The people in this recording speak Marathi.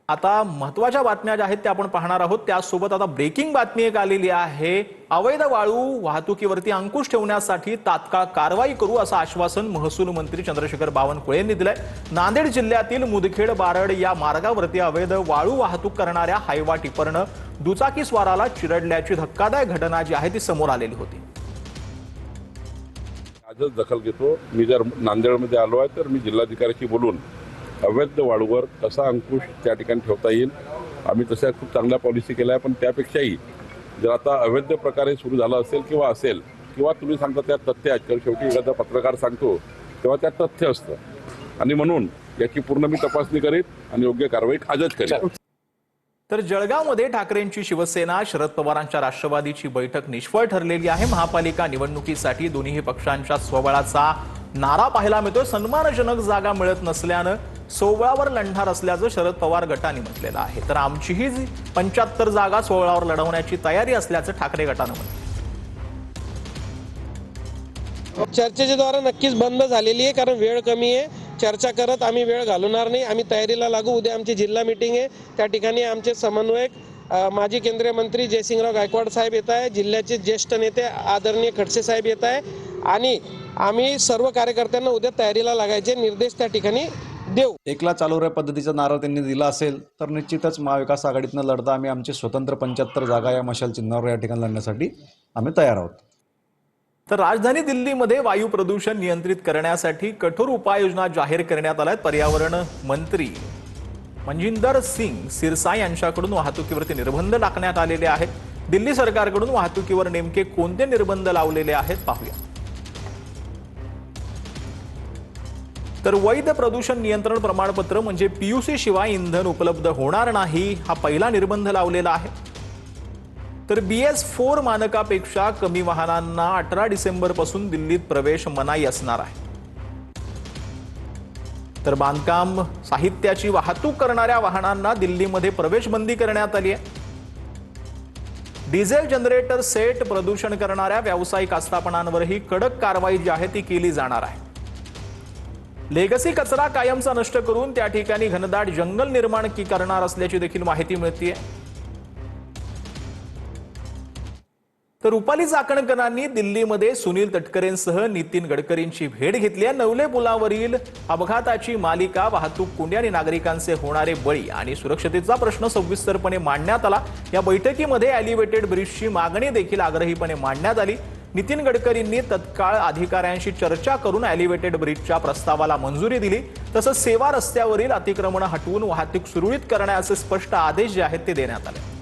आता महत्त्वाच्या बातम्या ज्या आहेत त्या आपण पाहणार आहोत। त्यासोबत आता ब्रेकिंग बातमी एक आलेली आहे। अवैध वाळू वाहतुकीवरती अंकुश ठेवण्यासाठी तात्काळ कारवाई करू असं आश्वासन महसूल मंत्री चंद्रशेखर बावनकुळे यांनी दिलंय। नांदेड जिल्ह्यातील मुदखेड बारड या मार्गावरती अवैध वाळू वाहतूक करणाऱ्या हायवा टिपरनं दुचाकी स्वाराला चिरडल्याची धक्कादायक घटना जी आहे ती समोर आलेली होती। आजच दखल घेतो। मी जर नांदेडमध्ये आलो आहे तर मी जिल्हाधिकाऱ्याशी बोलून अवैध वाळूवर कसा अंकुश त्या ठिकाणी ठेवता येईल, आम्ही तशा खूप चांगल्या पॉलिसी केल्या आहे। पण त्यापेक्षाही जर आता अवैध प्रकारे सुरू झालं असेल किंवा तुम्ही सांगता त्या तथ्य आहेत, कारण शेवटी एखादा पत्रकार सांगतो तेव्हा त्या तथ्य असतं आणि म्हणून याची पूर्ण मी तपासणी करीन आणि योग्य कारवाई आजच करेन। तर जळगावमध्ये ठाकरेंची शिवसेना शरद पवारांच्या राष्ट्रवादीची बैठक निष्फळ ठरलेली आहे। महापालिका निवडणुकीसाठी दोन्ही पक्षांच्या स्वबळाचा नारा पाहायला मिळतोय। सन्मानजनक जागा मिळत नसल्यानं सोबळावर लढणार असल्याचं शरद पवार गटाने म्हटलेलं आहे। तर आमचीही 75 जागा सोबळावर लढवण्याची तयारी असल्याचं ठाकरे गटानं म्हटलं। चर्चेच्या द्वारा नक्कीच बंद झालेली आहे, कारण वेळ कमी आहे। चर्चा करत आम्ही वेळ घालवणार नाही, आम्ही तयारीला लागू। उद्या आमची जिल्हा मीटिंग आहे, त्या ठिकाणी आमचे समन्वयक माजी केंद्रीय मंत्री जयसिंगराव गायकवाड साहेब येत आहे, जिल्ह्याचे ज्येष्ठ नेते आदरणीय खडसे साहेब येत आहे आणि आम्ही सर्व कार्यकर्त्यांना उद्या तयारीला लागायचे निर्देश त्या ठिकाणी देऊ। एकला चालू रे पद्धतीचा नारा त्यांनी दिला असेल तर निश्चितच महाविकास आघाडीतनं लढता आम्ही आमचे स्वतंत्र 75 जागा या मशाल चिन्हावर या ठिकाणी लढण्यासाठी आम्ही तयार आहोत। तर राजधानी दिल्लीमध्ये वायू प्रदूषण नियंत्रित करण्यासाठी कठोर उपाययोजना जाहीर करण्यात आल्या आहेत। पर्यावरण मंत्री मनजिंदर सिंग सिरसा यांच्याकडून वाहतुकीवरती निर्बंध टाकण्यात आलेले आहेत। दिल्ली सरकारकडून वाहतुकीवर नेमके कोणते निर्बंध लावलेले आहेत पाहूया। तर वैध प्रदूषण नियंत्रण प्रमाणपत्र म्हणजे पीयूसी शिवाय इंधन उपलब्ध होणार नाही, हा पहिला निर्बंध लावलेला आहे। तर BS4 मानकापेक्षा कमी वाहनांना 18 डिसेंबर पासून दिल्लीत प्रवेश मनाई असणार आहे। तर बांधकाम साहित्याची वाहतूक करणाऱ्या वाहनांना दिल्लीमध्ये प्रवेश बंदी करण्यात आली आहे। डिझेल जनरेटर सेट प्रदूषण करणाऱ्या व्यावसायिक आस्थापनांवरही कडक कारवाई जी आहे ती केली जाणार आहे। लेगसी कचरा कायमचा नष्ट करून त्या ठिकाणी घनदाट जंगल निर्माण करणार असल्याची देखील माहिती मिळते। तर रुपाली चाकणकरांनी दिल्लीमध्ये सुनील तटकरेंसह नितीन गडकरींची भेट घेतली आहे। नवले पुलावरील अपघाताची मालिका, वाहतूक कोंडी आणि नागरिकांचे होणारे बळी आणि सुरक्षतेचा प्रश्न सविस्तरपणे मांडण्यात आला। या बैठकीमध्ये एलिव्हेटेड ब्रिजची मागणी देखील आग्रहीपणे मांडण्यात आली। नितीन गडकरींनी तत्काळ अधिकाऱ्यांशी चर्चा करून एलिव्हेटेड ब्रिजच्या प्रस्तावाला मंजुरी दिली। तसंच सेवा रस्त्यावरील अतिक्रमण हटवून वाहतूक सुरळीत करण्याचे स्पष्ट आदेश जे आहेत ते देण्यात आले।